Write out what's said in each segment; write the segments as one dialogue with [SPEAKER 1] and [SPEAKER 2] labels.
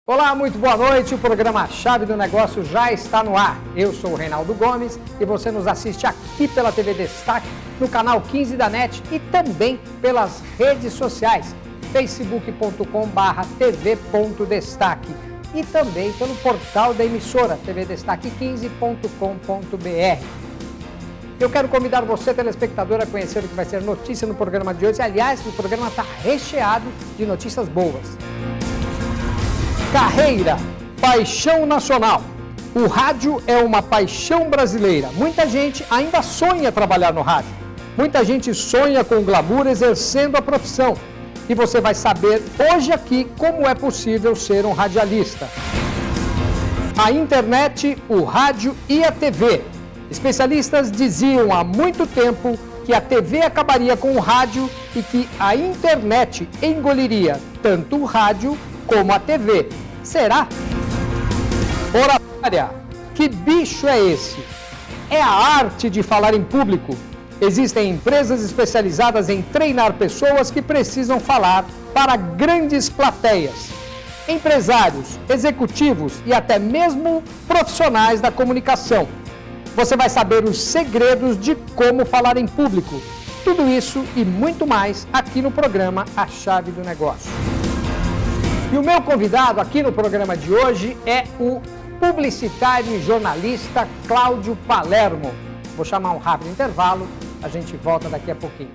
[SPEAKER 1] Olá, muito boa noite. O programa Chave do Negócio já está no ar. Eu sou o Reinaldo Gomes e você nos assiste aqui pela TV Destaque, no canal 15 da NET e também pelas redes sociais, facebook.com/tv.destaque e também pelo portal da emissora, tvdestaque15.com.br. Eu quero convidar você, telespectador, a conhecer o que vai ser notícia no programa de hoje. Aliás, o programa está recheado de notícias boas. Carreira, paixão nacional. O rádio é uma paixão brasileira. Muita gente ainda sonha trabalhar no rádio. Muita gente sonha com glamour exercendo a profissão. E você vai saber hoje aqui como é possível ser um radialista. A internet, o rádio e a TV. Especialistas diziam há muito tempo que a TV acabaria com o rádio e que a internet engoliria tanto o rádio como a TV. Será? Oratória. Que bicho é esse? É a arte de falar em público. Existem empresas especializadas em treinar pessoas que precisam falar para grandes plateias. Empresários, executivos e até mesmo profissionais da comunicação. Você vai saber os segredos de como falar em público. Tudo isso e muito mais aqui no programa A Chave do Negócio. E o meu convidado aqui no programa de hoje é o publicitário e jornalista Cláudio Palermo. Vou chamar um rápido intervalo, a gente volta daqui a pouquinho.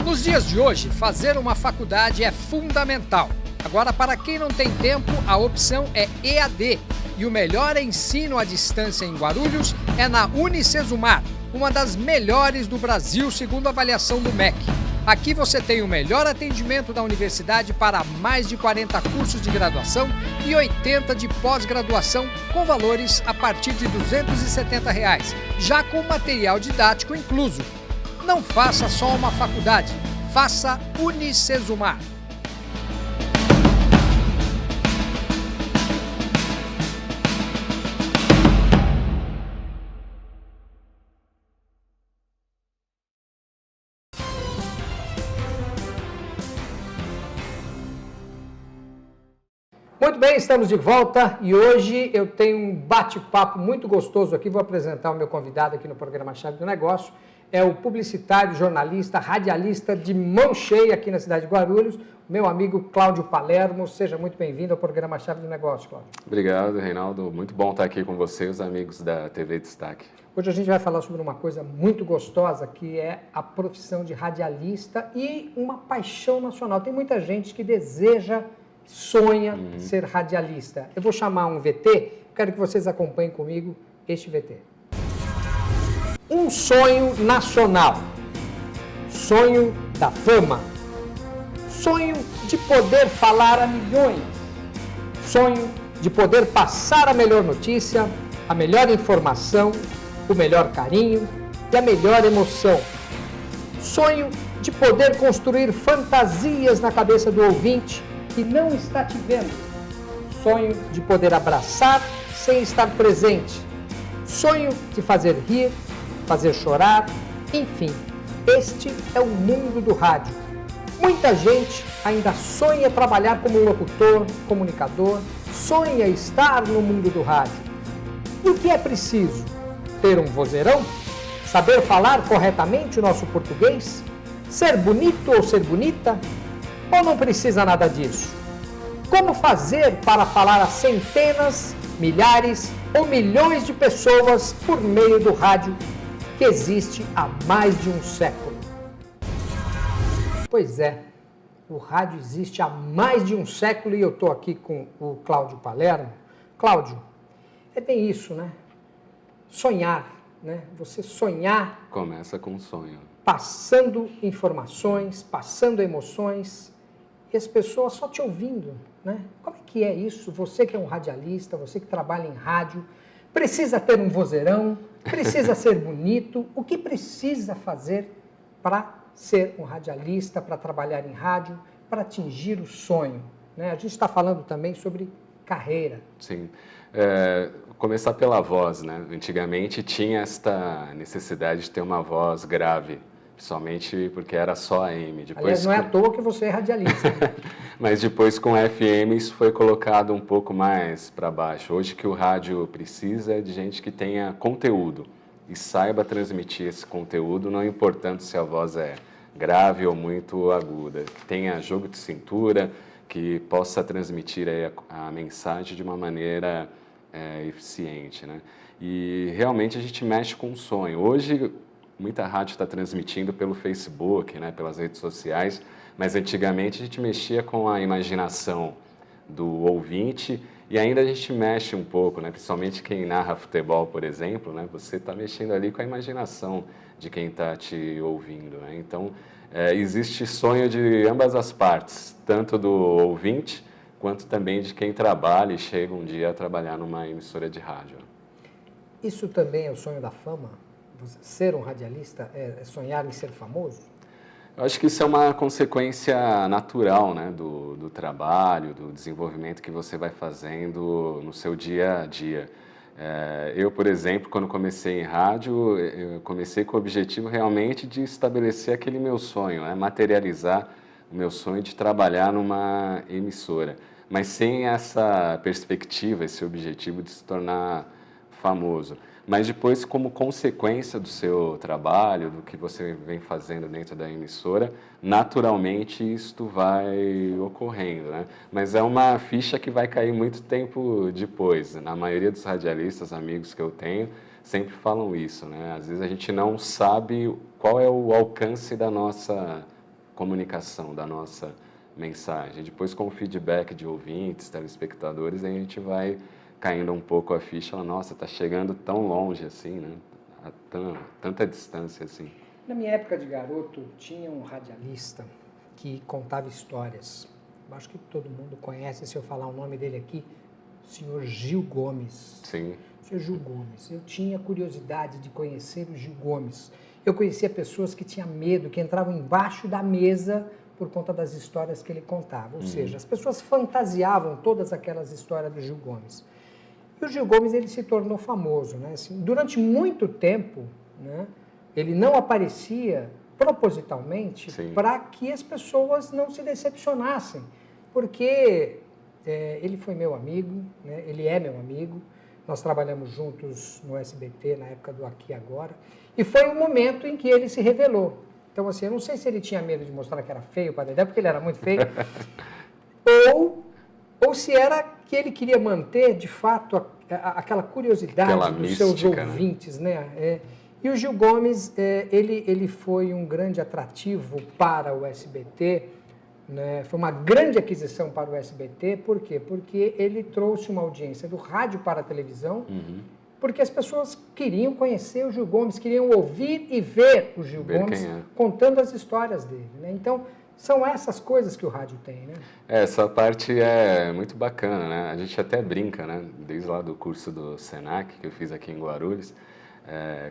[SPEAKER 1] Nos dias de hoje, fazer uma faculdade é fundamental. Agora, para quem não tem tempo, a opção é EAD. E o melhor ensino à distância em Guarulhos é na Unicesumar, uma das melhores do Brasil, segundo a avaliação do MEC. Aqui você tem o melhor atendimento da universidade para mais de 40 cursos de graduação e 80 de pós-graduação, com valores a partir de R$ 270, já com material didático incluso. Não faça só uma faculdade, faça Unicesumar. Muito bem, estamos de volta e hoje eu tenho um bate-papo muito gostoso aqui. Vou apresentar o meu convidado aqui no programa Chave do Negócio. É o publicitário, jornalista, radialista de mão cheia aqui na cidade de Guarulhos, meu amigo Cláudio Palermo. Seja muito bem-vindo ao programa Chave do Negócio, Cláudio.
[SPEAKER 2] Obrigado, Reinaldo. Muito bom estar aqui com você e os amigos da TV Destaque.
[SPEAKER 1] Hoje a gente vai falar sobre uma coisa muito gostosa, que é a profissão de radialista e uma paixão nacional. Tem muita gente que deseja, sonha ser radialista. Eu vou chamar um VT, quero que vocês acompanhem comigo este VT. Um sonho nacional, sonho da fama, sonho de poder falar a milhões, sonho de poder passar a melhor notícia, a melhor informação, o melhor carinho e a melhor emoção, sonho de poder construir fantasias na cabeça do ouvinte que não está te vendo, sonho de poder abraçar sem estar presente, sonho de fazer rir, fazer chorar, enfim, este é o mundo do rádio. Muita gente ainda sonha trabalhar como locutor, comunicador, sonha estar no mundo do rádio. E o que é preciso? Ter um vozeirão? Saber falar corretamente o nosso português? Ser bonito ou ser bonita? Ou não precisa nada disso? Como fazer para falar a centenas, milhares ou milhões de pessoas por meio do rádio que existe há mais de um século? Pois é, o rádio existe há mais de um século e eu estou aqui com o Cláudio Palermo. Cláudio, é bem isso, né? Sonhar, né? Você sonhar...
[SPEAKER 2] Começa com um sonho.
[SPEAKER 1] Passando informações, passando emoções e as pessoas só te ouvindo, né? Como é que é isso? Você que é um radialista, você que trabalha em rádio, precisa ter um vozeirão, precisa ser bonito. O que precisa fazer para ser um radialista, para trabalhar em rádio, para atingir o sonho, né? A gente está falando também sobre carreira.
[SPEAKER 2] Sim. Começar pela voz, né? Antigamente tinha esta necessidade de ter uma voz grave, principalmente porque era só AM.
[SPEAKER 1] Aliás, não é à toa que você é radialista.
[SPEAKER 2] Mas depois com FM isso foi colocado um pouco mais para baixo. Hoje que o rádio precisa é de gente que tenha conteúdo e saiba transmitir esse conteúdo, não importando se a voz é grave ou muito aguda. Que tenha jogo de cintura, que possa transmitir aí a mensagem de uma maneira eficiente, né? E realmente a gente mexe com o sonho. Hoje muita rádio está transmitindo pelo Facebook, né, pelas redes sociais, mas antigamente a gente mexia com a imaginação do ouvinte e ainda a gente mexe um pouco, né, principalmente quem narra futebol, por exemplo, né, você está mexendo ali com a imaginação de quem está te ouvindo, né? Então, existe sonho de ambas as partes, tanto do ouvinte quanto também de quem trabalha e chega um dia a trabalhar numa emissora de rádio.
[SPEAKER 1] Isso também é o sonho da fama? Ser um radialista é sonhar em ser famoso?
[SPEAKER 2] Eu acho que isso é uma consequência natural, né, do trabalho, do desenvolvimento que você vai fazendo no seu dia a dia. Eu, por exemplo, quando comecei em rádio, eu comecei com o objetivo realmente de estabelecer aquele meu sonho, né, materializar o meu sonho de trabalhar numa emissora, mas sem essa perspectiva, esse objetivo de se tornar famoso. Mas depois, como consequência do seu trabalho, do que você vem fazendo dentro da emissora, naturalmente isto vai ocorrendo, né? Mas é uma ficha que vai cair muito tempo depois. Na maioria dos radialistas, amigos que eu tenho, sempre falam isso, né? Às vezes a gente não sabe qual é o alcance da nossa comunicação, da nossa mensagem. Depois, com o feedback de ouvintes, telespectadores, a gente vai caindo um pouco a ficha, nossa, está chegando tão longe assim, né? A tanta distância assim.
[SPEAKER 1] Na minha época de garoto, tinha um radialista que contava histórias. Eu acho que todo mundo conhece, se eu falar o nome dele aqui, o senhor Gil Gomes.
[SPEAKER 2] Sim.
[SPEAKER 1] O senhor Gil Gomes. Eu tinha curiosidade de conhecer o Gil Gomes. Eu conhecia pessoas que tinham medo, que entravam embaixo da mesa por conta das histórias que ele contava. Ou seja, as pessoas fantasiavam todas aquelas histórias do Gil Gomes. E o Gil Gomes, ele se tornou famoso, né? Assim, durante muito tempo, né, ele não aparecia propositalmente para que as pessoas não se decepcionassem, porque ele foi meu amigo, né, ele é meu amigo, nós trabalhamos juntos no SBT na época do Aqui e Agora, e foi o momento em que ele se revelou. Então, assim, eu não sei se ele tinha medo de mostrar que era feio para Dedé, porque ele era muito feio, ou se era que ele queria manter, de fato, aquela curiosidade dos mística, seus ouvintes, né? E o Gil Gomes, ele foi um grande atrativo para o SBT, né? Foi uma grande aquisição para o SBT, por quê? Porque ele trouxe uma audiência do rádio para a televisão, porque as pessoas queriam conhecer o Gil Gomes, queriam ouvir e ver o Gil Gomes contando as histórias dele, né? Então, são essas coisas que o rádio tem, né?
[SPEAKER 2] Essa parte é muito bacana, né? A gente até brinca, né? Desde lá do curso do Senac, que eu fiz aqui em Guarulhos,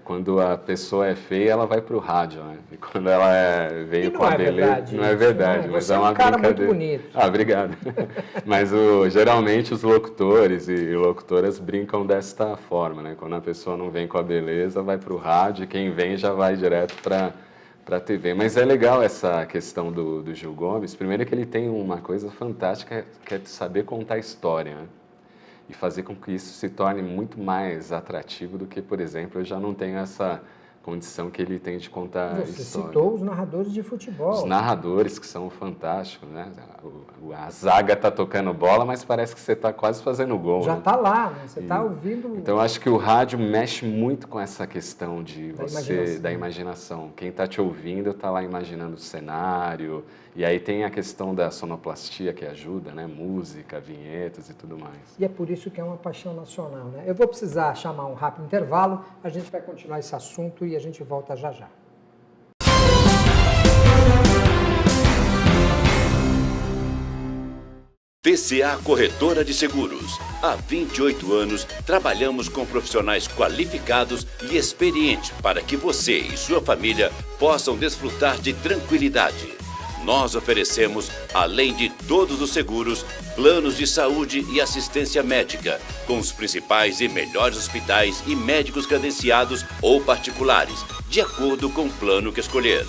[SPEAKER 2] quando a pessoa é feia, ela vai para o rádio, né? E quando ela veio com a beleza... Não é verdade, mas é uma
[SPEAKER 1] cara
[SPEAKER 2] brincadeira.
[SPEAKER 1] Muito bonito.
[SPEAKER 2] Ah, obrigado. Mas geralmente os locutores e locutoras brincam desta forma, né? Quando a pessoa não vem com a beleza, vai para o rádio, e quem vem já vai direto para a TV. Mas é legal essa questão do Gil Gomes. Primeiro que ele tem uma coisa fantástica, que é de saber contar história, né? E fazer com que isso se torne muito mais atrativo do que, por exemplo, eu já não tenho essa condição que ele tem de contar
[SPEAKER 1] Você
[SPEAKER 2] história.
[SPEAKER 1] Citou os narradores de futebol.
[SPEAKER 2] Os narradores, que são fantásticos, né? A zaga está tocando bola, mas parece que você está quase fazendo gol.
[SPEAKER 1] Já está,
[SPEAKER 2] né?
[SPEAKER 1] Lá, né? Você está ouvindo...
[SPEAKER 2] Então, eu acho que o rádio mexe muito com essa questão de da imaginação. Quem está te ouvindo está lá imaginando o cenário, e aí tem a questão da sonoplastia que ajuda, né? Música, vinhetas e tudo mais.
[SPEAKER 1] E é por isso que é uma paixão nacional, né? Eu vou precisar chamar um rápido intervalo, a gente vai continuar esse assunto e a gente volta já já.
[SPEAKER 3] PCA Corretora de Seguros. Há 28 anos, trabalhamos com profissionais qualificados e experientes para que você e sua família possam desfrutar de tranquilidade. Nós oferecemos, além de todos os seguros, planos de saúde e assistência médica, com os principais e melhores hospitais e médicos credenciados ou particulares, de acordo com o plano que escolher.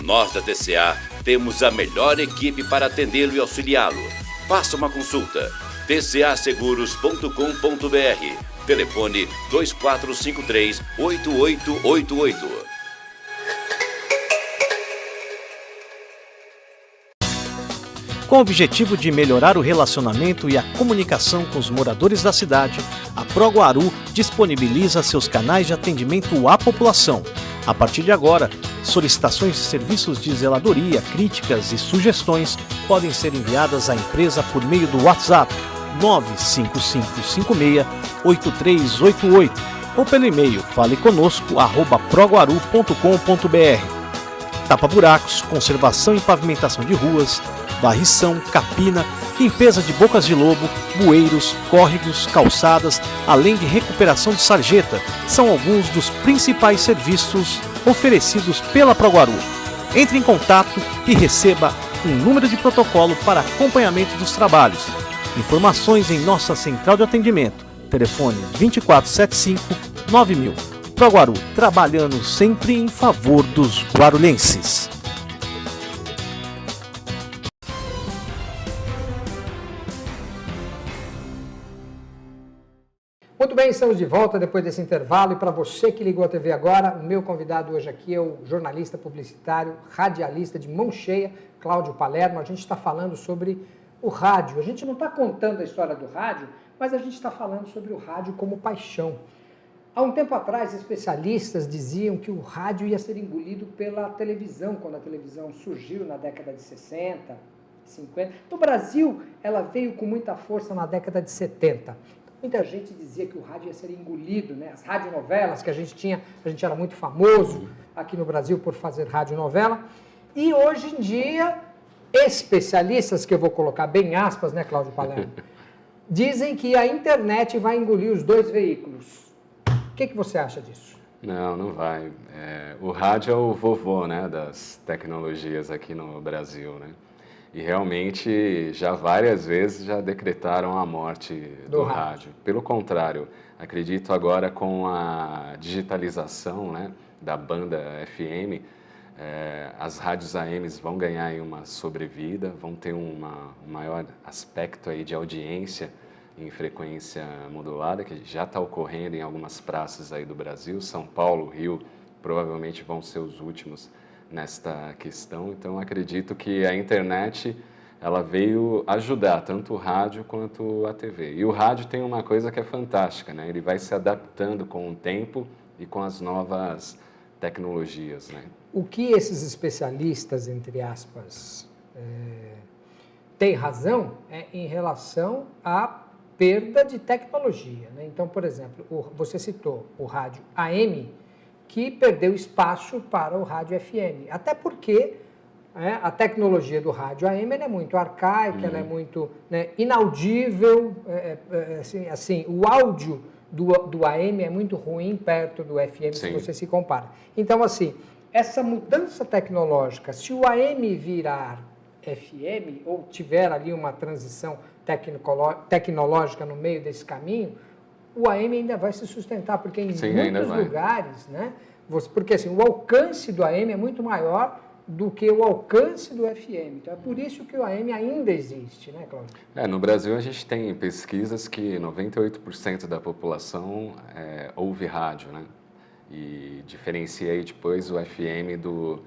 [SPEAKER 3] Nós da TCA temos a melhor equipe para atendê-lo e auxiliá-lo. Faça uma consulta. tcaseguros.com.br. Telefone 2453-8888.
[SPEAKER 4] Com o objetivo de melhorar o relacionamento e a comunicação com os moradores da cidade, a ProGuaru disponibiliza seus canais de atendimento à população. A partir de agora, solicitações de serviços de zeladoria, críticas e sugestões podem ser enviadas à empresa por meio do WhatsApp 95556-8388 ou pelo e-mail faleconosco@proguaru.com.br. Tapa-buracos, conservação e pavimentação de ruas, varrição, capina, limpeza de bocas de lobo, bueiros, córregos, calçadas, além de recuperação de sarjeta, são alguns dos principais serviços oferecidos pela ProGuaru. Entre em contato e receba um número de protocolo para acompanhamento dos trabalhos. Informações em nossa central de atendimento. Telefone 2475-9000. ProGuaru, trabalhando sempre em favor dos guarulhenses.
[SPEAKER 1] Muito bem, estamos de volta depois desse intervalo. E para você que ligou a TV agora, o meu convidado hoje aqui é o jornalista publicitário, radialista de mão cheia, Cláudio Palermo. A gente está falando sobre o rádio. A gente não está contando a história do rádio, mas a gente está falando sobre o rádio como paixão. Há um tempo atrás, especialistas diziam que o rádio ia ser engolido pela televisão, quando a televisão surgiu na década de 60, 50. No Brasil, ela veio com muita força na década de 70. Muita gente dizia que o rádio ia ser engolido, né? As radionovelas que a gente tinha, a gente era muito famoso aqui no Brasil por fazer radionovela. E hoje em dia, especialistas, que eu vou colocar bem aspas, né, Cláudio Palermo, dizem que a internet vai engolir os dois veículos. O que você acha disso?
[SPEAKER 2] Não, não vai. O rádio é o vovô, né, das tecnologias aqui no Brasil, né? E realmente, já várias vezes já decretaram a morte do rádio. Pelo contrário, acredito agora com a digitalização, né, da banda FM, as rádios AMs vão ganhar aí uma sobrevida, vão ter um maior aspecto aí de audiência em frequência modulada, que já está ocorrendo em algumas praças aí do Brasil. São Paulo, Rio, provavelmente vão ser os últimos nesta questão. Então, acredito que a internet ela veio ajudar tanto o rádio quanto a TV. E o rádio tem uma coisa que é fantástica, né? Ele vai se adaptando com o tempo e com as novas tecnologias, né?
[SPEAKER 1] O que esses especialistas, entre aspas, têm razão é em relação à perda de tecnologia, né? Então, por exemplo, você citou o rádio AM, que perdeu espaço para o rádio FM. Até porque a tecnologia do rádio AM é muito arcaica, ela é muito, né, inaudível, assim, o áudio do AM é muito ruim perto do FM, se você se compara. Então, assim, essa mudança tecnológica, se o AM virar FM, ou tiver ali uma transição tecnológica no meio desse caminho, o AM ainda vai se sustentar, porque em muitos lugares, né? Porque assim, o alcance do AM é muito maior do que o alcance do FM. Então, é por isso que o AM ainda existe, né, Cláudio?
[SPEAKER 2] No Brasil, a gente tem pesquisas que 98% da população ouve rádio, né? E diferencia aí depois o FM do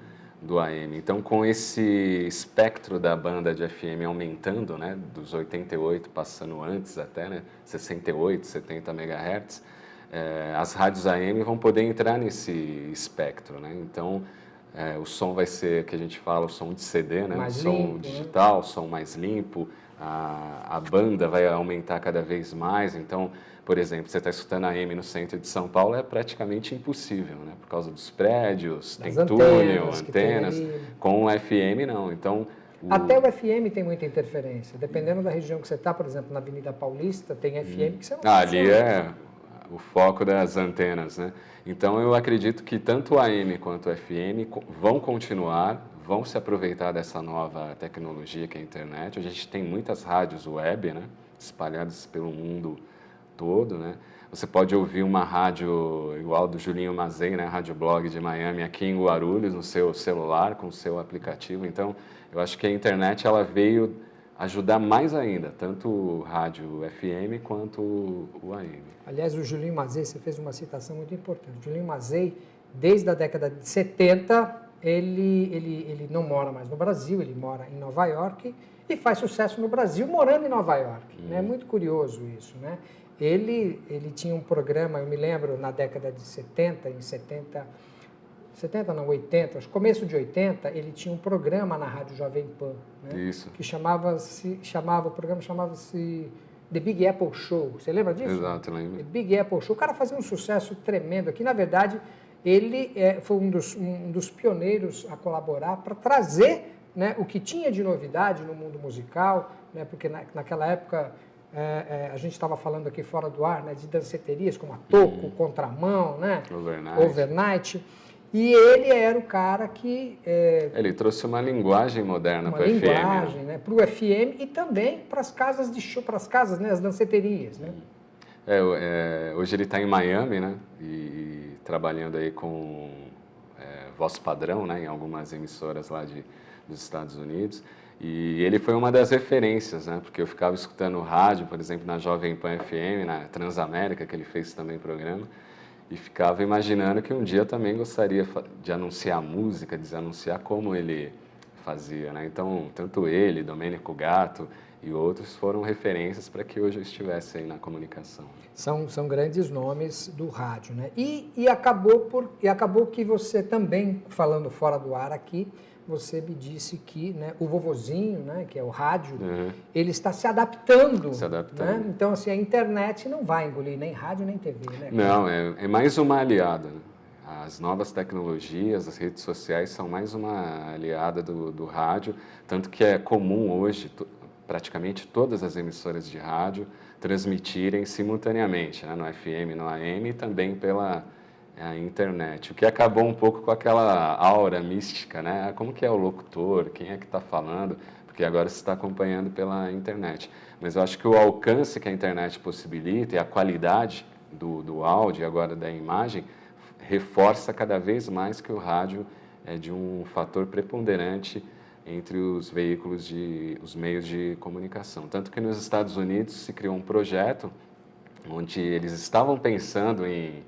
[SPEAKER 2] AM. Então, com esse espectro da banda de FM aumentando, né, dos 88, passando antes até, né, 68, 70 MHz, as rádios AM vão poder entrar nesse espectro, né? Então, o som vai ser, que a gente fala, o som de CD, né?
[SPEAKER 1] Mais
[SPEAKER 2] o som
[SPEAKER 1] limpo,
[SPEAKER 2] digital, o som mais limpo, a banda vai aumentar cada vez mais. Então, por exemplo, você está escutando a AM no centro de São Paulo, é praticamente impossível, né? Por causa dos prédios, tem túnel, antenas. Com o FM, não. Então,
[SPEAKER 1] até o FM tem muita interferência. Dependendo da região que você está, por exemplo, na Avenida Paulista, tem FM que você não
[SPEAKER 2] ali é o foco das antenas, né? Então, eu acredito que tanto o AM quanto o FM vão continuar, vão se aproveitar dessa nova tecnologia que é a internet. Hoje a gente tem muitas rádios web, né, espalhadas pelo mundo todo, né? Você pode ouvir uma rádio igual do Julinho Mazei, né, Rádio Blog de Miami, aqui em Guarulhos, no seu celular, com o seu aplicativo. Então, eu acho que a internet ela veio ajudar mais ainda, tanto o rádio FM quanto o AM.
[SPEAKER 1] Aliás, o Julinho Mazei, você fez uma citação muito importante. O Julinho Mazei, desde a década de 70, ele não mora mais no Brasil, ele mora em Nova York e faz sucesso no Brasil morando em Nova York. É muito curioso isso, né? Ele tinha um programa, eu me lembro, na década de 70, em 70 não, 80, começo de 80, ele tinha um programa na Rádio Jovem Pan, né?
[SPEAKER 2] Isso.
[SPEAKER 1] Que o programa chamava-se The Big Apple Show. Você lembra disso?
[SPEAKER 2] Exato, lembro.
[SPEAKER 1] The Big Apple Show. O cara fazia um sucesso tremendo aqui. Na verdade, ele foi um dos pioneiros a colaborar para trazer, né, o que tinha de novidade no mundo musical, né, porque naquela época a gente estava falando aqui fora do ar, né, de danceterias como a Toco, Contramão, né, Overnight. E ele era o cara que...
[SPEAKER 2] ele trouxe uma linguagem moderna para o FM.
[SPEAKER 1] Uma linguagem, né, para o FM e também para as casas de show, para as casas, né, as danceterias, né?
[SPEAKER 2] Hoje ele está em Miami, né, e trabalhando aí com voz padrão, né, em algumas emissoras lá dos Estados Unidos. E ele foi uma das referências, né, porque eu ficava escutando rádio, por exemplo, na Jovem Pan FM, na Transamérica, que ele fez também programa, e ficava imaginando que um dia eu também gostaria de anunciar música, de anunciar como ele fazia, né? Então, tanto ele, Domênico Gatto e outros foram referências para que hoje eu estivesse aí na comunicação.
[SPEAKER 1] São grandes nomes do rádio, né? E acabou que você também, falando fora do ar aqui, você me disse que, né, o vovozinho, né, que é o rádio, ele está se adaptando.
[SPEAKER 2] Se adaptando.
[SPEAKER 1] Né? Então, assim, a internet não vai engolir nem rádio nem TV, né?
[SPEAKER 2] Não, é mais uma aliada, né? As novas tecnologias, as redes sociais são mais uma aliada do rádio, tanto que é comum hoje, praticamente todas as emissoras de rádio transmitirem simultaneamente, né, no FM, no AM e também pela internet, o que acabou um pouco com aquela aura mística, né? Como que é o locutor, quem é que está falando, porque agora você está acompanhando pela internet. Mas eu acho que o alcance que a internet possibilita e a qualidade do áudio e agora da imagem reforça cada vez mais que o rádio é de um fator preponderante entre os veículos, os meios de comunicação. Tanto que nos Estados Unidos se criou um projeto onde eles estavam pensando em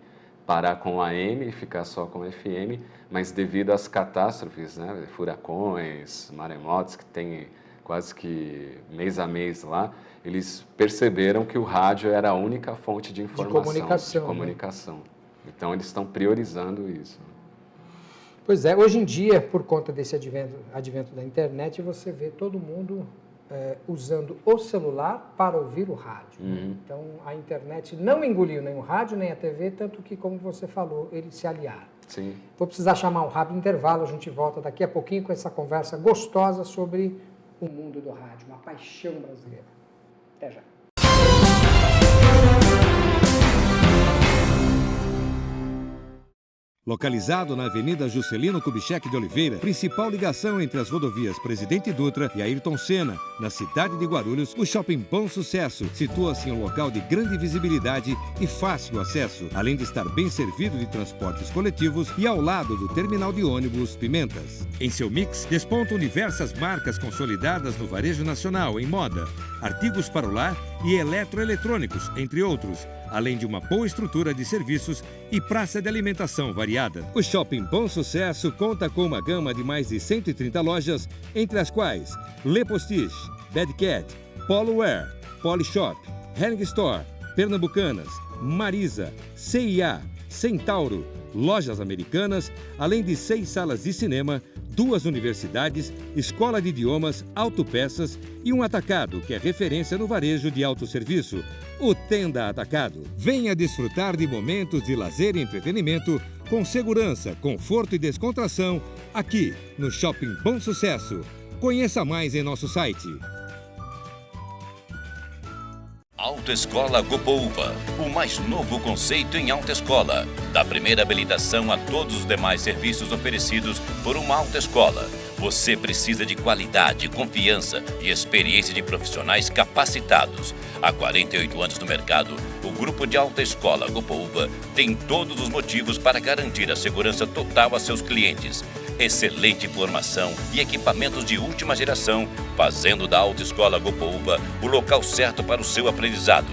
[SPEAKER 2] parar com o AM e ficar só com o FM, mas devido às catástrofes, né, furacões, maremotos, que tem quase que mês a mês lá, eles perceberam que o rádio era a única fonte de informação, de comunicação. Né? Então, eles estão priorizando isso.
[SPEAKER 1] Pois é, hoje em dia, por conta desse advento da internet, você vê todo mundo usando o celular para ouvir o rádio. Então, a internet não engoliu nem o rádio, nem a TV, tanto que, como você falou, eles se aliaram.
[SPEAKER 2] Sim.
[SPEAKER 1] Vou precisar chamar um rápido intervalo, a gente volta daqui a pouquinho com essa conversa gostosa sobre o mundo do rádio, uma paixão brasileira. Até já.
[SPEAKER 5] Localizado na Avenida Juscelino Kubitschek de Oliveira, principal ligação entre as rodovias Presidente Dutra e Ayrton Senna, na cidade de Guarulhos, o Shopping Bom Sucesso situa-se em um local de grande visibilidade e fácil acesso, além de estar bem servido de transportes coletivos e ao lado do terminal de ônibus Pimentas. Em seu mix, despontam diversas marcas consolidadas no varejo nacional em moda, artigos para o lar e eletroeletrônicos, entre outros, além de uma boa estrutura de serviços e praça de alimentação variada. O Shopping Bom Sucesso conta com uma gama de mais de 130 lojas, entre as quais Le Postige, Bad Cat, Polo Wear, Polishop, Hering Store, Pernambucanas, Marisa, CIA, Centauro, lojas americanas, além de 6 salas de cinema, 2 universidades, escola de idiomas, autopeças e um atacado que é referência no varejo de autosserviço, o Tenda Atacado. Venha desfrutar de momentos de lazer e entretenimento com segurança, conforto e descontração aqui no Shopping Bom Sucesso. Conheça mais em nosso site.
[SPEAKER 3] Autoescola Gopouva, o mais novo conceito em autoescola. Da primeira habilitação a todos os demais serviços oferecidos por uma autoescola. Você precisa de qualidade, confiança e experiência de profissionais capacitados. Há 48 anos no mercado, o Grupo de Autoescola Gopouva tem todos os motivos para garantir a segurança total a seus clientes. Excelente formação e equipamentos de última geração, fazendo da Autoescola Gopouva o local certo para o seu aprendizado.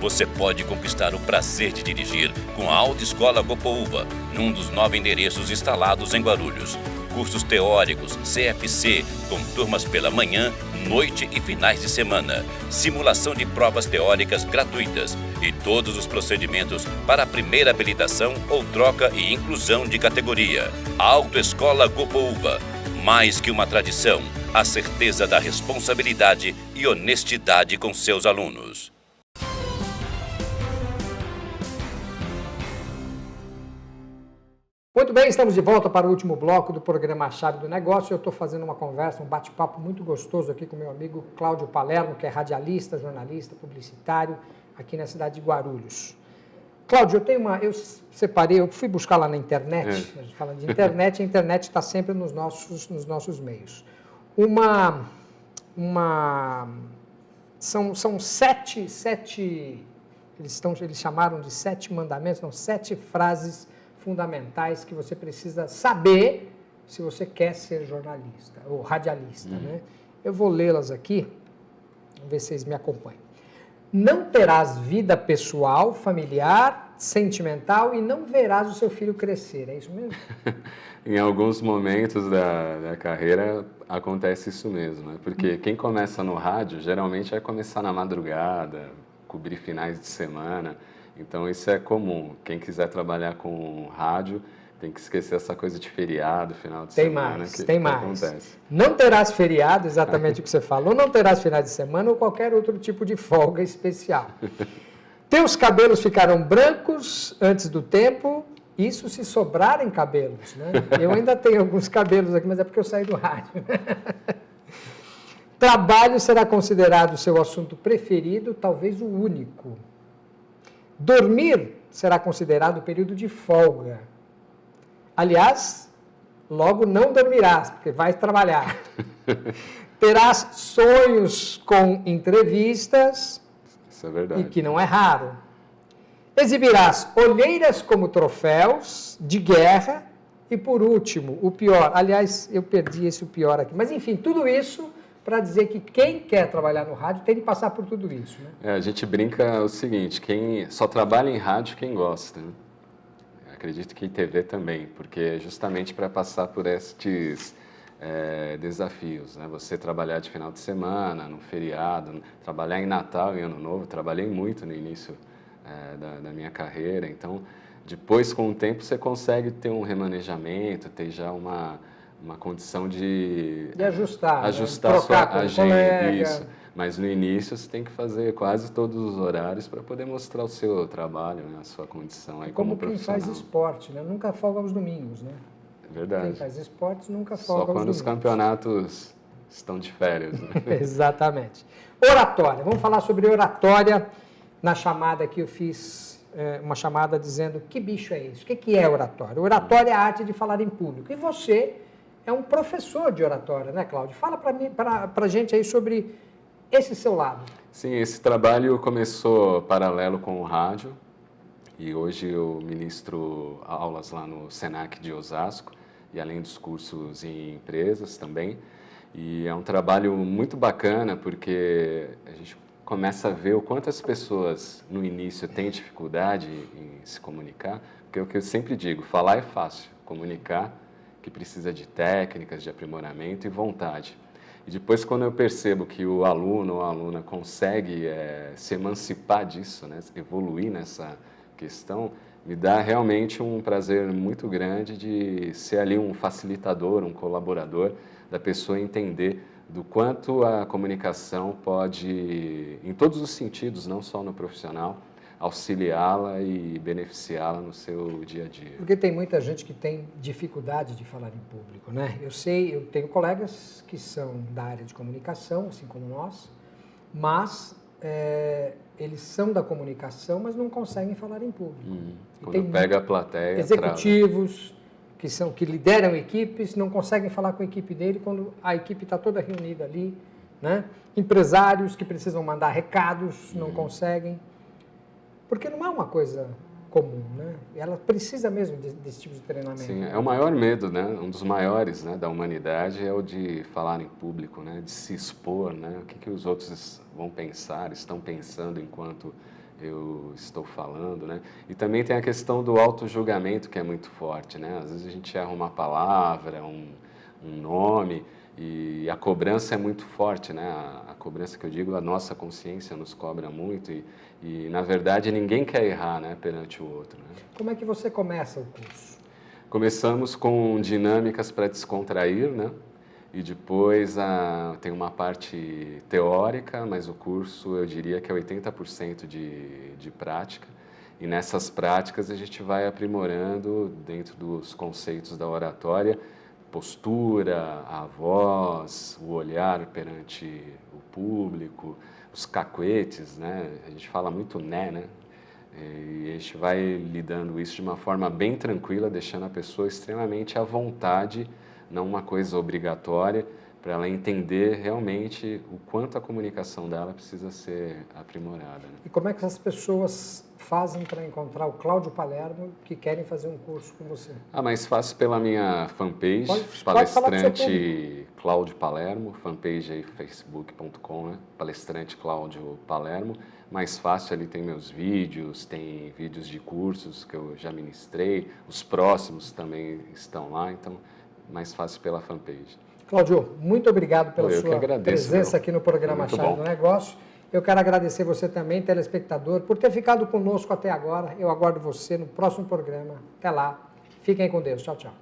[SPEAKER 3] Você pode conquistar o prazer de dirigir com a Autoescola Gopouva, num dos 9 endereços instalados em Guarulhos. Cursos teóricos, CFC, com turmas pela manhã, noite e finais de semana. Simulação de provas teóricas gratuitas e todos os procedimentos para a primeira habilitação ou troca e inclusão de categoria. Autoescola Gopouva, mais que uma tradição, a certeza da responsabilidade e honestidade com seus alunos.
[SPEAKER 1] Muito bem, estamos de volta para o último bloco do programa Chave do Negócio. Eu estou fazendo uma conversa, um bate-papo muito gostoso aqui com meu amigo Cláudio Palermo, que é radialista, jornalista, publicitário, aqui na cidade de Guarulhos. Cláudio, eu fui buscar lá na internet, a gente fala de internet, a internet está sempre nos nossos meios. São sete, eles chamaram de 7 mandamentos, não, 7 frases fundamentais que você precisa saber se você quer ser jornalista ou radialista, né? Eu vou lê-las aqui, vamos ver se vocês me acompanham. Não terás vida pessoal, familiar, sentimental e não verás o seu filho crescer, é isso mesmo?
[SPEAKER 2] Em alguns momentos da carreira acontece isso mesmo, né? Porque quem começa no rádio geralmente vai começar na madrugada, cobrir finais de semana. Então, isso é comum. Quem quiser trabalhar com rádio tem que esquecer essa coisa de feriado, final de semana. Tem mais. Acontece.
[SPEAKER 1] Não terás feriado, exatamente o que você falou, não terás finais de semana ou qualquer outro tipo de folga especial. Teus cabelos ficarão brancos antes do tempo, isso se sobrarem cabelos, né? Eu ainda tenho alguns cabelos aqui, mas é porque eu saí do rádio. Trabalho será considerado seu assunto preferido, talvez o único. Dormir será considerado período de folga. Aliás, logo não dormirás, porque vais trabalhar. Terás sonhos com entrevistas,
[SPEAKER 2] isso é verdade,
[SPEAKER 1] e que não é raro. Exibirás olheiras como troféus de guerra e, por último, o pior. Aliás, eu perdi esse o pior aqui. Mas, enfim, tudo isso para dizer que quem quer trabalhar no rádio tem que passar por tudo isso, né?
[SPEAKER 2] A gente brinca o seguinte, quem só trabalha em rádio quem gosta, né? Acredito que em TV também, porque é justamente para passar por estes desafios, né? Você trabalhar de final de semana, no feriado, trabalhar em Natal e Ano Novo, trabalhei muito no início da minha carreira, então depois com o tempo você consegue ter um remanejamento, ter já uma condição de
[SPEAKER 1] ajustar,
[SPEAKER 2] né?
[SPEAKER 1] Trocar
[SPEAKER 2] sua
[SPEAKER 1] com
[SPEAKER 2] agenda, isso. Mas no início você tem que fazer quase todos os horários para poder mostrar o seu trabalho, né? A sua condição aí como profissional.
[SPEAKER 1] Quem faz esporte, né? Nunca folga aos domingos, né?
[SPEAKER 2] É verdade.
[SPEAKER 1] Quem faz esportes nunca folga
[SPEAKER 2] Só
[SPEAKER 1] aos domingos.
[SPEAKER 2] quando os campeonatos estão de férias, né?
[SPEAKER 1] Exatamente. Oratória. Vamos falar sobre oratória. Na chamada que eu fiz, uma chamada dizendo que bicho é isso? O que é oratória? Oratória é a arte de falar em público. E você é um professor de oratória, né, Cláudio? Fala para a gente aí sobre esse seu lado.
[SPEAKER 2] Sim, esse trabalho começou paralelo com o rádio e hoje eu ministro aulas lá no Senac de Osasco e além dos cursos em empresas também. E é um trabalho muito bacana porque a gente começa a ver o quanto as pessoas no início têm dificuldade em se comunicar, porque é o que eu sempre digo, falar é fácil, comunicar que precisa de técnicas, de aprimoramento e vontade. E depois, quando eu percebo que o aluno ou a aluna consegue se emancipar disso, né, evoluir nessa questão, me dá realmente um prazer muito grande de ser ali um facilitador, um colaborador, da pessoa entender do quanto a comunicação pode, em todos os sentidos, não só no profissional, auxiliá-la e beneficiá-la no seu dia a dia.
[SPEAKER 1] Porque tem muita gente que tem dificuldade de falar em público, né? Eu tenho colegas que são da área de comunicação, assim como nós, mas eles são da comunicação, mas não conseguem falar em público.
[SPEAKER 2] Quando pega a plateia,
[SPEAKER 1] executivos que lideram equipes, não conseguem falar com a equipe dele quando a equipe está toda reunida ali, né? Empresários que precisam mandar recados, não conseguem, porque não é uma coisa comum, né? E ela precisa mesmo desse tipo de treinamento.
[SPEAKER 2] Sim, é o maior medo, né? Um dos maiores, né, da humanidade é o de falar em público, né? De se expor, né? O que os outros vão pensar, estão pensando enquanto eu estou falando, né? E também tem a questão do auto-julgamento, que é muito forte, né? Às vezes a gente erra uma palavra, um nome, e a cobrança é muito forte, né? A cobrança que eu digo, a nossa consciência nos cobra muito e na verdade, ninguém quer errar, né, perante o outro, né?
[SPEAKER 1] Como é que você começa o curso?
[SPEAKER 2] Começamos com dinâmicas para descontrair, né? E depois tem uma parte teórica, mas o curso eu diria que é 80% de prática. E nessas práticas a gente vai aprimorando dentro dos conceitos da oratória, postura, a voz, o olhar perante o público, os cacuetes, né? A gente fala muito né? E a gente vai lidando isso de uma forma bem tranquila, deixando a pessoa extremamente à vontade, não uma coisa obrigatória, para ela entender realmente o quanto a comunicação dela precisa ser aprimorada. Né?
[SPEAKER 1] E como é que as pessoas fazem para encontrar o Cláudio Palermo que querem fazer um curso com você?
[SPEAKER 2] Mais fácil pela minha fanpage, palestrante Cláudio Palermo, fanpage aí facebook.com, né? Palestrante Cláudio Palermo. Mais fácil, ali tem meus vídeos, tem vídeos de cursos que eu já ministrei, os próximos também estão lá, então mais fácil pela fanpage.
[SPEAKER 1] Cláudio, muito obrigado pela sua presença aqui no programa Chave do Negócio. Eu quero agradecer você também, telespectador, por ter ficado conosco até agora. Eu aguardo você no próximo programa. Até lá. Fiquem com Deus. Tchau, tchau.